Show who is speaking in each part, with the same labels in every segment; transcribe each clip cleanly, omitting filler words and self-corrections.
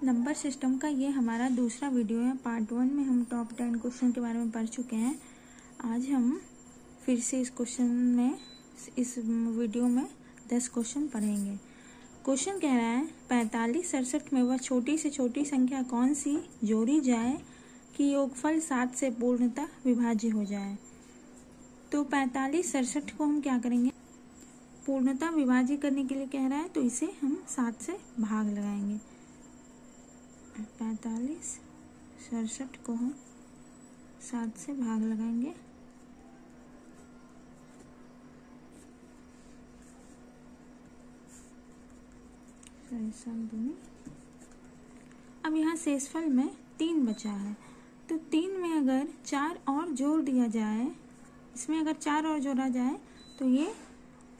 Speaker 1: Number system का ये हमारा दूसरा वीडियो है। पार्ट 1 में हम टॉप 10 क्वेश्चन के बारे में पढ़ चुके हैं। आज हम फिर से इस वीडियो में 10 क्वेश्चन पढ़ेंगे। क्वेश्चन कह रहा है 45 67 में वह छोटी से छोटी संख्या कौन सी जोड़ी जाए कि योगफल 7 से पूर्णतः विभाज्य हो जाए। तो 45 67 को हम क्या करेंगे, पूर्णतः विभाज्य करने के लिए कह रहा है तो इसे हम 7 से भाग लगाएंगे। 45 67 को हम 7 से भाग लगाएंगे। अब यहाँ शेषफल में 3 बचा है, तो 3 में अगर 4 और जोड़ दिया जाए, इसमें अगर 4 और जोड़ा जाए तो ये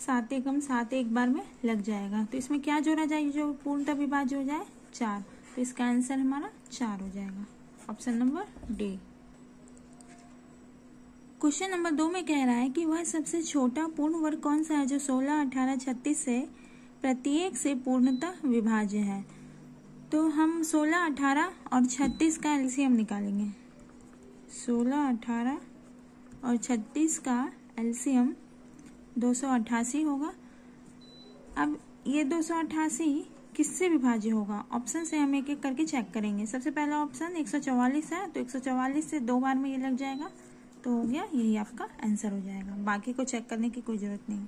Speaker 1: 7 एकम 7 एक बार में लग जाएगा। तो इसमें क्या जोड़ा जाए जो पूर्णतः विभाज्य हो जाए, 4। तो इसका आंसर हमारा 4 हो जाएगा, option number D. Question number 2 में कह रहा है कि वह सबसे छोटा पूर्ण वर्ग कौन सा है जो 16, 18, 36 से प्रत्येक से पूर्णतः विभाज्य है। तो हम 16, 18 और 36 का एलसीएम निकालेंगे। 16, 18 और 36 का एलसीएम 288 होगा। अब ये 288 किससे विभाज्य होगा, ऑप्शन से हम एक एक करके चेक करेंगे। सबसे पहला ऑप्शन 144 है, तो 144 से 2 बार में ये लग जाएगा, तो हो गया, यही आपका आंसर हो जाएगा। बाकी को चेक करने की कोई जरूरत नहीं।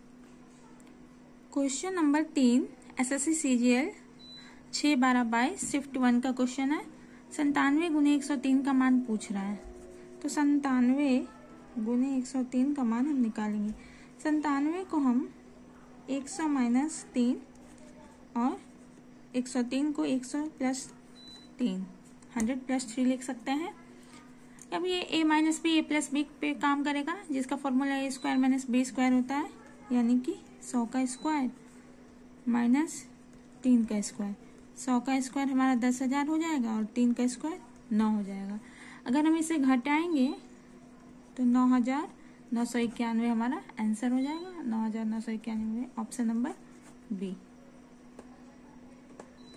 Speaker 1: Question number 3 SSC CGL 6/12/22 shift 1 का क्वेश्चन है। 97 गुने 103 का मान पूछ रहा है। तो 97 गुने 103 का मान हम निकालेंगे। 97 को हम 100 माइनस 3 और 103 को 100 प्लस 3 100 प्लस 3 लिख सकते हैं। अब ये a minus b a plus b पे काम करेगा, जिसका formula a square minus b square होता है, यानी कि 100 का स्क्वायर माइनस 3 का स्क्वायर। 100 का स्क्वायर हमारा 10,000 हो जाएगा और 3 का स्क्वायर 9 हो जाएगा। अगर हम इसे घटाएंगे तो 9,991 हमारा आंसर हो जाएगा। 9,991, option number B.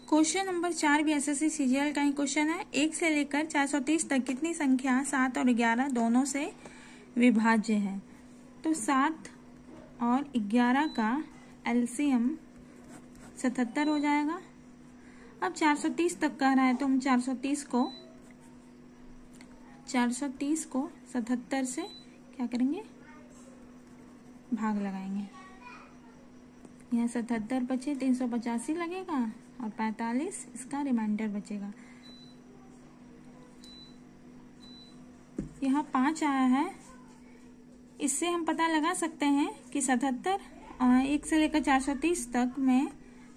Speaker 1: Question number 4 भी एसएससी सीजीएल का ही क्वेश्चन है। 1 से लेकर 430 तक कितनी संख्या 7 और 11 दोनों से विभाज्य है। तो 7 और 11 का एलसीएम 77 हो जाएगा। अब 430 तक कह रहा है तो हम 430 को 77 से क्या करेंगे, भाग लगाएंगे। यहाँ 77 बचे, 385 लगेगा और 45 इसका रिमाइंडर बचेगा। यहाँ 5 आया है, इससे हम पता लगा सकते हैं कि 77 और 1 से लेकर 430 तक में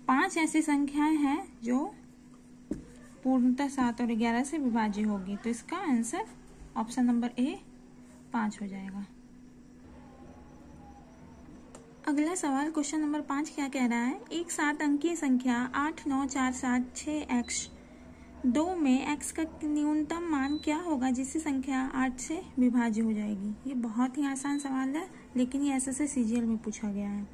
Speaker 1: 5 ऐसी संख्याएं हैं जो पूर्णतः 7 और 11 से विभाज्य होगी। तो इसका आंसर ऑप्शन नंबर ए 5 हो जाएगा। अगला सवाल क्वेश्चन नंबर 5 क्या कह रहा है। एक 7 अंकीय संख्या 8, 9, 4, 7, 6x 2 में x का न्यूनतम मान क्या होगा जिससे संख्या 8 से विभाज्य हो जाएगी। ये बहुत ही आसान सवाल है, लेकिन ये एसएससी सीजीएल में पूछा गया है।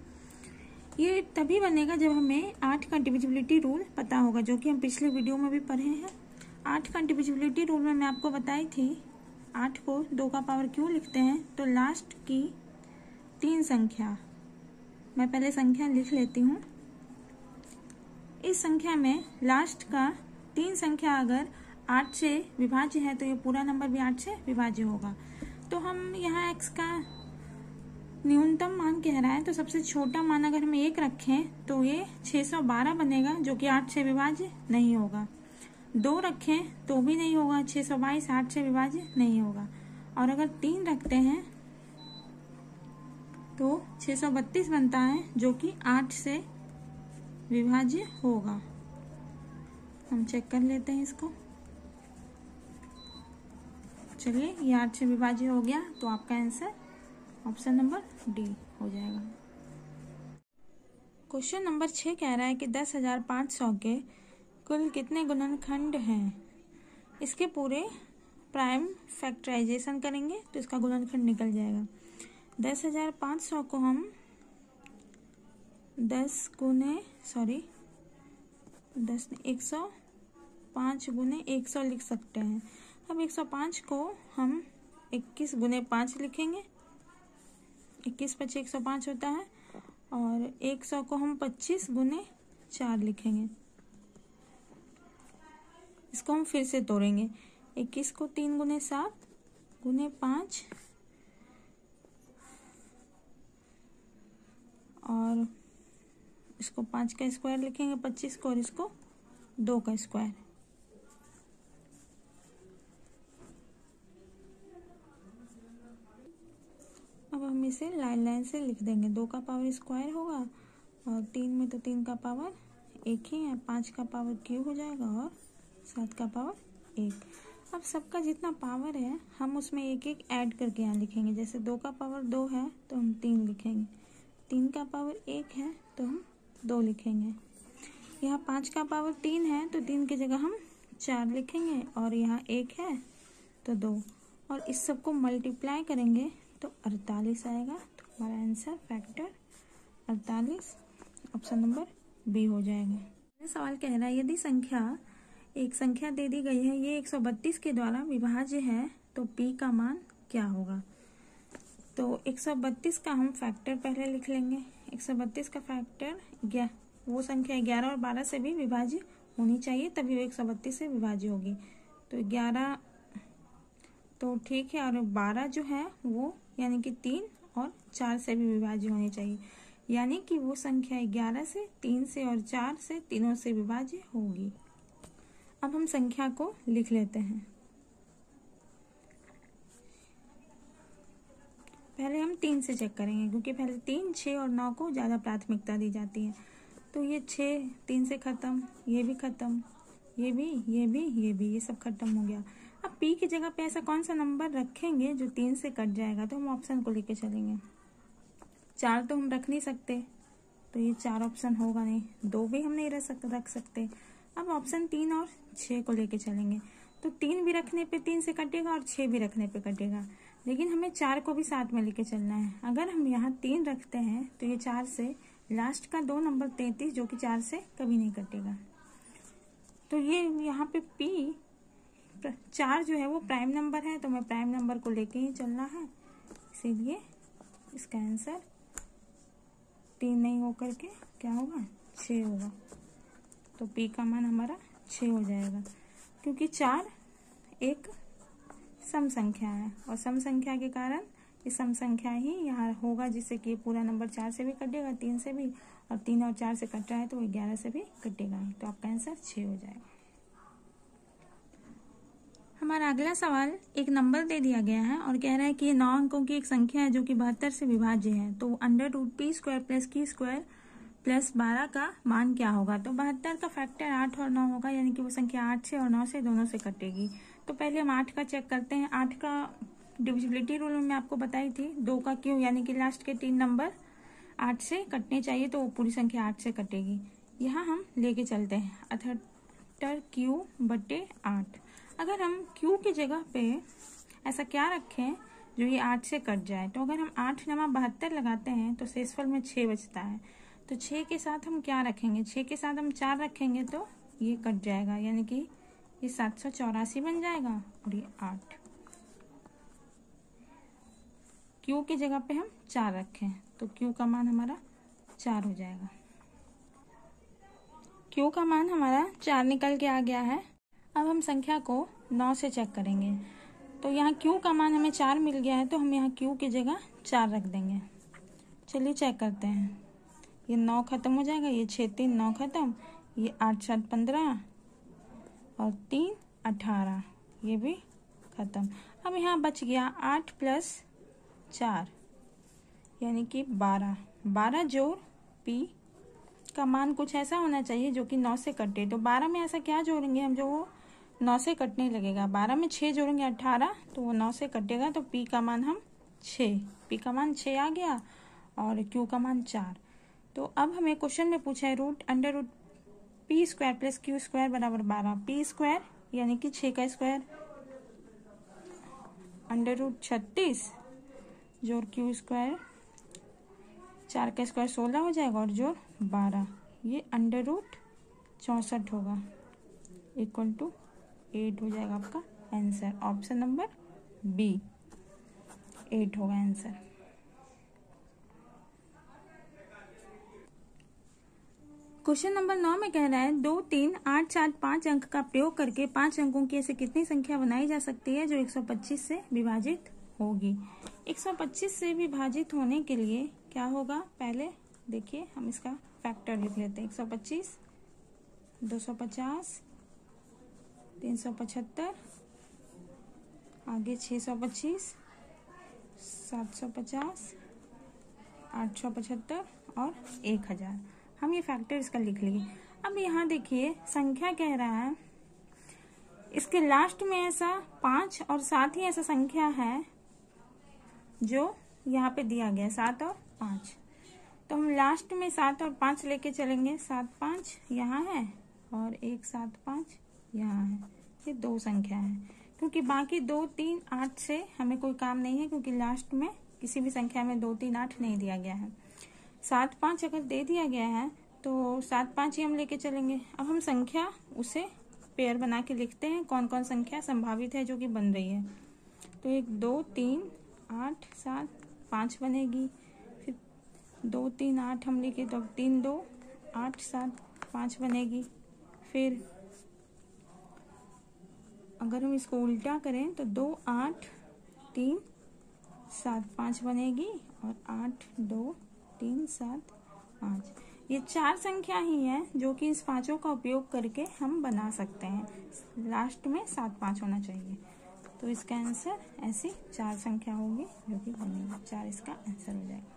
Speaker 1: ये तभी बनेगा जब हमें 8 का डिविजिबिलिटी रूल पता होगा, जो कि हम पिछले वीडियो में भी पढ़े हैं। 8 का डिविजिबिलिटी रूल में मैं आपको बताई थी 8 को 2 का पावर क्यों लिखते हैं। तो लास्ट की 3 संख्या, मैं पहले संख्या लिख लेती हूँ। इस संख्या में लास्ट का 3 संख्या अगर 8 से विभाज्य है तो ये पूरा नंबर भी 8 से विभाज्य होगा। तो हम यहाँ x का न्यूनतम मान कह रहा है, तो सबसे छोटा मान अगर हम 1 रखें तो ये 612 बनेगा, जो कि 8 से विभाज्य नहीं होगा। 2 रखें तो भी नहीं होगा, 622 8 से विभाज्य नहीं होगा। और अगर 3 रखते हैं तो 632 बनता है, जो कि 8 से विभाज्य होगा। हम चेक कर लेते हैं इसको। चलिए, ये 8 से विभाज्य हो गया, तो आपका आंसर ऑप्शन नंबर डी हो जाएगा। क्वेश्चन नंबर 6 कह रहा है कि 10,500 के कुल कितने गुणनखंड हैं। इसके पूरे प्राइम फैक्टराइजेशन करेंगे तो इसका गुणनखंड निकल जाएगा। 10,500 को हम 105 105 गुने 100 लिख सकते हैं। अब 105 को हम 21 गुने 5 लिखेंगे, 21 × 5 = 105 होता है, और 100 को हम 25 गुने 4 लिखेंगे। इसको हम फिर से तोड़ेंगे, 21 को 3 गुने 7 गुने 5 और इसको 5 का स्क्वायर लिखेंगे 25 को, और इसको 2 का स्क्वायर। अब हम इसे लाइन लाइन से लिख देंगे। 2 का पावर स्क्वायर होगा, और 3 में तो 3 का पावर 1 ही है, 5 का पावर क्यूब हो जाएगा, और 7 का पावर 1। अब सबका जितना पावर है हम उसमें एक एक ऐड करके यहाँ लिखेंगे। जैसे 2 का पावर 2 है तो हम 3 लिखेंगे, 3 का पावर 1 है तो हम 2 लिखेंगे। यहाँ 5 का पावर 3 है तो 3 की जगह हम 4 लिखेंगे, और यहाँ 1 है तो 2, और इस सब को मल्टीप्लाई करेंगे तो 48 आएगा। तो हमारा answer factor 48 option number B हो जाएगा। सवाल कह रहा है यदि एक संख्या दे दी गई है, ये 132 के द्वारा विभाज्य है, तो p का मान क्या होगा। तो 132 का हम फैक्टर पहले लिख लेंगे। 132 का फैक्टर वो संख्या 11 और 12 से भी विभाज्य होनी चाहिए, तभी वो 132 से विभाज्य होगी। तो 11 तो ठीक है, और 12 जो है वो यानी कि 3 और 4 से भी विभाज्य होनी चाहिए, यानी कि वो संख्या 11 से, 3 से और 4 से, तीनों से विभाज्य होगी। अब हम संख्या को लिख लेते हैं। पहले हम 3 से चेक करेंगे, क्योंकि पहले 3, 6 और 9 को ज़्यादा प्राथमिकता दी जाती है। तो ये 6 3 से ख़त्म, ये भी ख़त्म, ये भी, ये भी, ये भी, ये सब खत्म हो गया। अब p की जगह पे ऐसा कौन सा नंबर रखेंगे जो 3 से कट जाएगा, तो हम ऑप्शन को लेके चलेंगे। 4 तो हम रख नहीं सकते, तो ये 4 ऑप्शन होगा नहीं, 2 भी हम नहीं रख सकते। अब ऑप्शन 3 और 6 को लेके चलेंगे। तो 3 भी रखने पे 3 से कटेगा और 6 भी रखने पे कटेगा, लेकिन हमें 4 को भी साथ में लेके चलना है। अगर हम यहाँ 3 रखते हैं तो ये 4 से लास्ट का 2 नंबर 33 जो कि 4 से कभी नहीं कटेगा। तो ये यहाँ पे p 4 जो है वो प्राइम नंबर है, तो हमें प्राइम नंबर को लेके ही चलना है, इसीलिए इसका आंसर 3 नहीं होकर के क्या होगा, 6 होगा। तो p का मान हमारा 6 हो जाएगा, क्योंकि 4 एक सम संख्या है, और सम संख्या के कारण ये सम संख्या ही यहाँ होगा, जिससे कि पूरा नंबर 4 से भी कटेगा, 3 से भी, और 3 और 4 से कट रहा है तो 11 से भी कटेगा। तो आपका आंसर 6 हो जाएगा। हमारा अगला सवाल, एक नंबर दे दिया गया है और कह रहा है कि ये 9 अंकों की एक संख्या है जो कि 72 से विभाज्य है, तो √p² + q² + 12 का मान क्या होगा। तो 72 का फैक्टर 8 और 9 होगा, यानी कि वो संख्या 8 से और 9 से दोनों से कटेगी। तो पहले हम 8 का चेक करते हैं। 8 का डिविजिबिलिटी रूल में आपको बताई थी, 2 का क्यू यानी कि लास्ट के 3 नंबर 8 से कटने चाहिए, तो वो पूरी संख्या 8 से कटेगी। यहाँ हम लेके चलते हैं 78 q/8। अगर हम q की जगह पे ऐसा क्या रखें जो ये 8 से कट जाए, तो अगर हम 8 × 72 लगाते हैं तो शेषफल में 6 बचता है। तो 6 के साथ हम क्या रखेंगे, 6 के साथ हम 4 रखेंगे तो ये कट जाएगा, यानी कि ये 784 बन जाएगा, और ये 8। q की जगह पे हम 4 रखें तो q का मान हमारा 4 हो जाएगा। q का मान हमारा 4 निकल के आ गया है। अब हम संख्या को 9 से चेक करेंगे। तो यहाँ q का मान हमें 4 मिल गया है, तो हम यहाँ q की जगह 4 रख देंगे। चलिए चेक करते हैं। ये 9 खत्म हो जाएगा, ये 6 3 9 खत्म, ये 8 7 15 और 3 18, ये भी खत्म। अब यहाँ बच गया 8 + 4 यानी कि 12। 12 जोड़ p का मान कुछ ऐसा होना चाहिए जो कि 9 से कटे। तो 12 में ऐसा क्या जोड़ेंगे हम जो वो 9 से कटने लगेगा। 12 में 6 जोड़ेंगे 18, तो वो 9 से कटेगा। तो p का मान हम 6, p का मान 6 आ गया और q का मान 4। तो अब हमें क्वेश्चन में पूछा है √p² + q² = 12। p² यानी कि 6 का स्क्वायर, √36 जोड़ q², 4 का स्क्वायर 16 हो जाएगा, और जोड़ 12, ये √64 होगा। इक्वल टू 8 हो जाएगा आपका आंसर। ऑप्शन नंबर बी 8 होगा आंसर। क्वेश्चन नंबर 9 में कह रहा है 2, 3, 8, 4, 5 अंक का प्रयोग करके 5 अंकों की ऐसे कितनी संख्या बनाई जा सकती है जो 125 से विभाजित होगी। 125 से विभाजित होने के लिए क्या होगा, पहले देखिए हम इसका फैक्टर लिख लेते हैं। 125, 250, 375, आगे 625, 750, 875 और 1000। हम ये फैक्टर इसका लिख लिए। अब यहाँ देखिए संख्या कह रहा है, इसके लास्ट में ऐसा 5 और साथ ही ऐसा संख्या है जो यहाँ पे दिया गया 7 और 5। तो हम लास्ट में 7 और 5 लेके चलेंगे। 7, 5 यहाँ है और 1, 7, 5 यहाँ है। ये 2 संख्या है, क्योंकि बाकी 2, 3, 8 से हमें कोई काम नहीं है, क्योंकि लास्ट में किसी भी संख्या में 2, 3, 8 नहीं दिया गया है। 7, 5 अगर दे दिया गया है तो 7, 5 ही हम लेके चलेंगे। अब हम संख्या उसे पेयर बना के लिखते हैं, कौन कौन संख्या संभावित है जो कि बन रही है। तो 1, 2, 3, 8, 7, 5 बनेगी। फिर 2, 3, 8 हम लिखे तो 3, 2, 8, 7, 5 बनेगी। फिर अगर हम इसको उल्टा करें तो 2, 8, 3, 7, 5 बनेगी और 8, 2, 3, 7, 5। ये 4 संख्या ही है जो कि इस पांचों का उपयोग करके हम बना सकते हैं। लास्ट में 7, 5 होना चाहिए। तो इसका आंसर ऐसी 4 संख्या होगी जो कि बनेगी। 4 इसका आंसर हो जाएगा।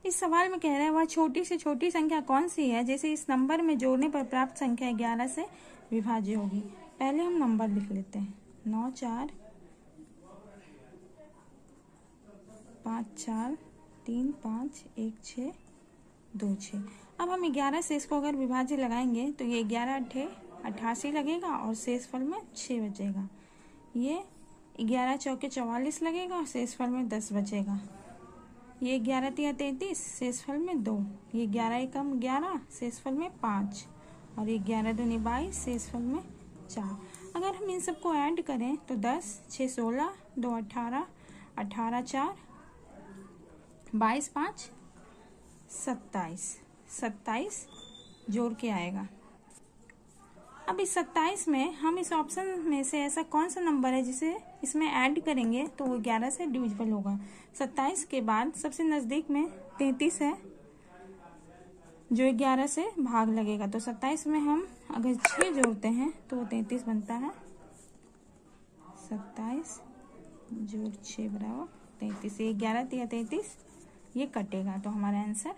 Speaker 1: इस सवाल में कह रहा है वह छोटी से छोटी संख्या कौन सी है जैसे इस नंबर में जोड़ने पर प्राप्त संख्या 11 से विभाज्य होगी। पहले हम नंबर लिख लेते हैं। 9, 4, 5, 4, 3, 5, 1, 6, 2, 6। अब हम 11 से इसको अगर विभाज्य लगाएंगे तो ये 11 8 88 लगेगा और शेषफल में 6 बचेगा। ये 11 चौके 44 लगेगा और शेषफल में 10 बचेगा। ये 11 तिया 33, शेषफल में 2। ये 11 एकम 11, शेषफल में 5 और ये 11 दूनी 22, शेषफल में 4। अगर हम इन सबको ऐड करें तो 10, 6, 16, 2, 18, 18, 4, 22, 5, 27। 27 जोड़ के आएगा। अब इस 27 में हम इस ऑप्शन में से ऐसा कौन सा नंबर है जिसे इसमें ऐड करेंगे तो वो 11 से डिविजिबल होगा। 27 के बाद सबसे नजदीक में 33 है जो 11 से भाग लगेगा। तो 27 में हम अगर 6 जोड़ते हैं तो वो 33 बनता है। 27 जोड़ 6 बराबर 33। ये 11 तिया 33 ये कटेगा तो हमारा आंसर